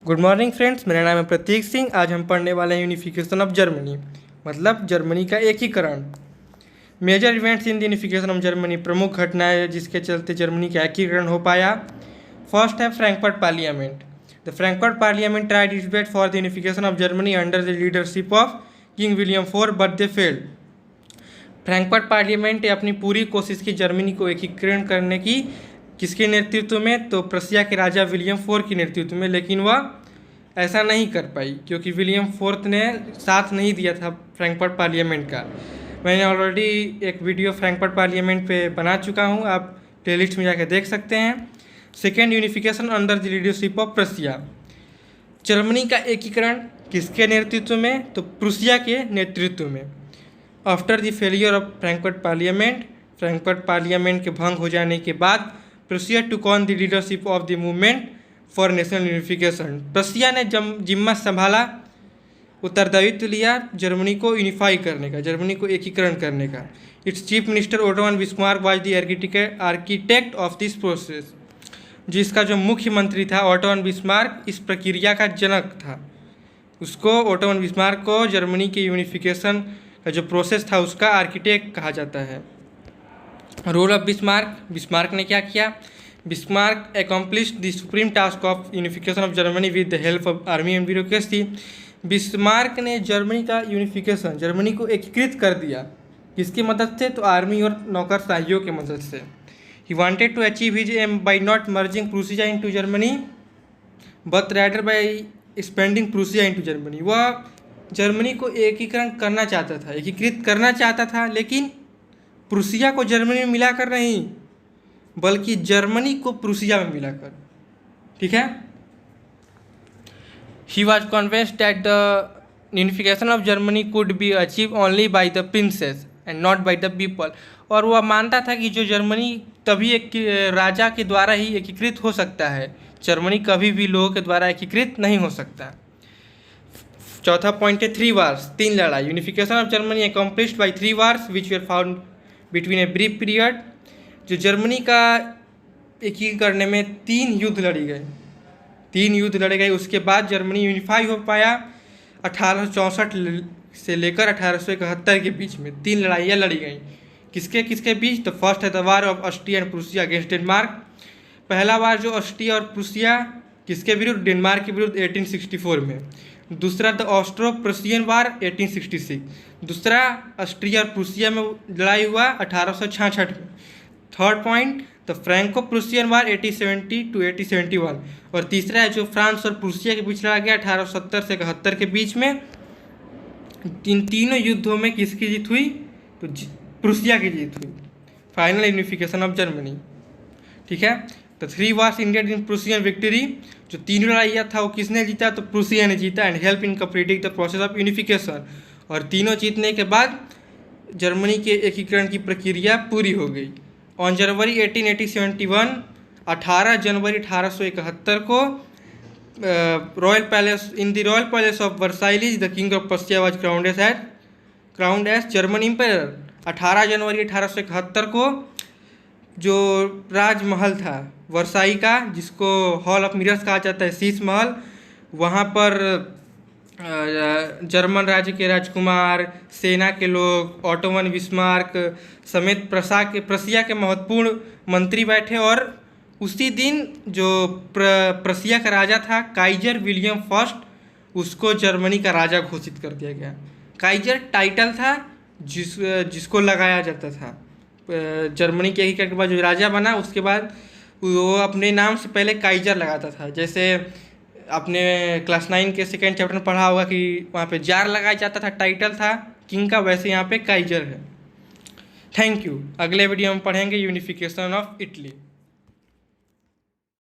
Good morning friends, मेरा नाम है प्रतीक सिंह। आज हम पढ़ने वाले हैं यूनिफिकेशन ऑफ जर्मनी, मतलब जर्मनी का एकीकरण। Major events in the unification of Germany, प्रमुख घटनाएं जिसके चलते जर्मनी का एकीकरण हो पाया। फर्स्ट है Frankfurt parliament. The Frankfurt parliament tried it's best for the unification of Germany under the leadership of king William IV, but they failed. Frankfurt parliament ने अपनी पूरी कोशिश की जर्मनी को एकीकरण करने की। किसके नेतृत्व में? तो प्रसिया के राजा विलियम IV के नेतृत्व में, लेकिन वह ऐसा नहीं कर पाई क्योंकि विलियम IV ने साथ नहीं दिया था फ्रैंकफर्ट पार्लियामेंट का। मैंने ऑलरेडी एक वीडियो फ्रैंकफर्ट पार्लियामेंट पे बना चुका हूँ, आप प्लेलिस्ट में जाकर देख सकते हैं। Second, unification under the leadership of प्रसिया। Germany का एकीकरण किसके नेतृत्व में? तो प्रुसिया के नेतृत्व में। After the failure of Frankfurt parliament, Frankfurt parliament के भंग हो जाने के बाद Prussia took on the leadership of the movement for national unification. Prussia ने जिम्मा संभाला, उत्तरदायित्व लिया जर्मनी को यूनिफाई करने का, जर्मनी को एकीकरण करने का। It's chief minister auto von Bismarck was the architect of this process. जिसका जो मुख्यमंत्री था ओटो वन बिस्मार्क इस प्रक्रिया का जनक था। उसको, ओटो वन बिस्मार्क को जर्मनी के यूनिफिकेशन का जो प्रोसेस था उसका आर्किटेक्ट कहा जाता है। रोल ऑफ बिस्मार्क, बिस्मार्क ने क्या किया? Bismarck accomplished the supreme task of unification of Germany with the help of army and bureaucracy। Bismarck ने जर्मनी का यूनिफिकेशन, जर्मनी को एकीकृत कर दिया। किसकी मदद से? तो आर्मी और नौकरशाहियों की मदद से। He wanted to achieve his aim by not merging Prussia into Germany, but rather by expanding Prussia into Germany। वह जर्मनी को एकीकरण करना चाहता था, एकीकृत करना चाहता था, लेकिन प्रुसिया को जर्मनी में मिलाकर नहीं, बल्कि जर्मनी को प्रुसिया में मिलाकर। ठीक है। He was convinced that the unification of Germany could be achieve only by the princess and not by the people. और वह मानता था कि जो जर्मनी तभी एक राजा के द्वारा ही एकीकृत हो सकता है, जर्मनी कभी भी लोगों के द्वारा एकीकृत नहीं हो सकता। चौथा पॉइंट है 3 वार्स, 3 लड़ाई। Unification of Germany accomplished by 3 wars which were found between a brief period. जो जर्मनी का एकीकरण करने में 3 युद्ध लड़ी गए, 3 युद्ध लड़े गए। उसके बाद जर्मनी यूनिफाई हो पाया। 1864 से लेकर 1871 के बीच में 3 लड़ाइयाँ लड़ी गई। किसके किसके बीच? तो फर्स्ट है the war of Austria and Prussia against Denmark. पहला वार जो ऑस्ट्रिया और प्रुसिया किसके विरुद्ध? डेनमार्क के विरुद्ध 1864 में। दूसरा द ऑस्ट्रो प्रुसियन वार 1866। दूसरा ऑस्ट्रिया और प्रुसिया में लड़ाई हुआ 1866 में। Third point the Franco Prussian war 1870 to 1871। और तीसरा है जो फ्रांस और प्रुसिया के बीच लड़ा गया 1870 से 71 के बीच में। इन तीनों युद्धों में किसकी जीत हुई? तो प्रुसिया की जीत हुई। Final unification of Germany. ठीक है। तो 3 वार्स इंडियन इन प्रुसियन विक्ट्री। जो 3 लड़ाइयाँ था वो किसने जीता? तो प्रुसिया ने जीता। And help in completing the process of unification. और तीनों जीतने के बाद जर्मनी के एकीकरण की प्रक्रिया पूरी हो गई। ऑन जनवरी 1871, 18 जनवरी 1871 को royal palace, in the royal palace of Versailles the king of Prussia was crowned as German empire. 18 जनवरी 1871 को जो राजमहल था वर्साई का, जिसको हॉल ऑफ मिरर्स कहा जाता है, शीश महल, वहाँ पर जर्मन राज्य के राजकुमार, सेना के लोग, ओटो वन बिस्मार्क समेत प्रसिया के महत्वपूर्ण मंत्री बैठे। और उसी दिन जो प्रसिया का राजा था काइजर विलियम फर्स्ट, उसको जर्मनी का राजा घोषित कर दिया गया। काइजर टाइटल था जिसको लगाया जाता था। जर्मनी के एकीकरण के बाद जो राजा बना उसके बाद वो अपने नाम से पहले काइजर लगाता था। जैसे आपने क्लास 9 के सेकेंड चैप्टर में पढ़ा होगा कि वहाँ पे जार लगाया जाता था, टाइटल था किंग का, वैसे यहाँ पे काइजर है। Thank you. अगले वीडियो में पढ़ेंगे यूनिफिकेशन ऑफ इटली।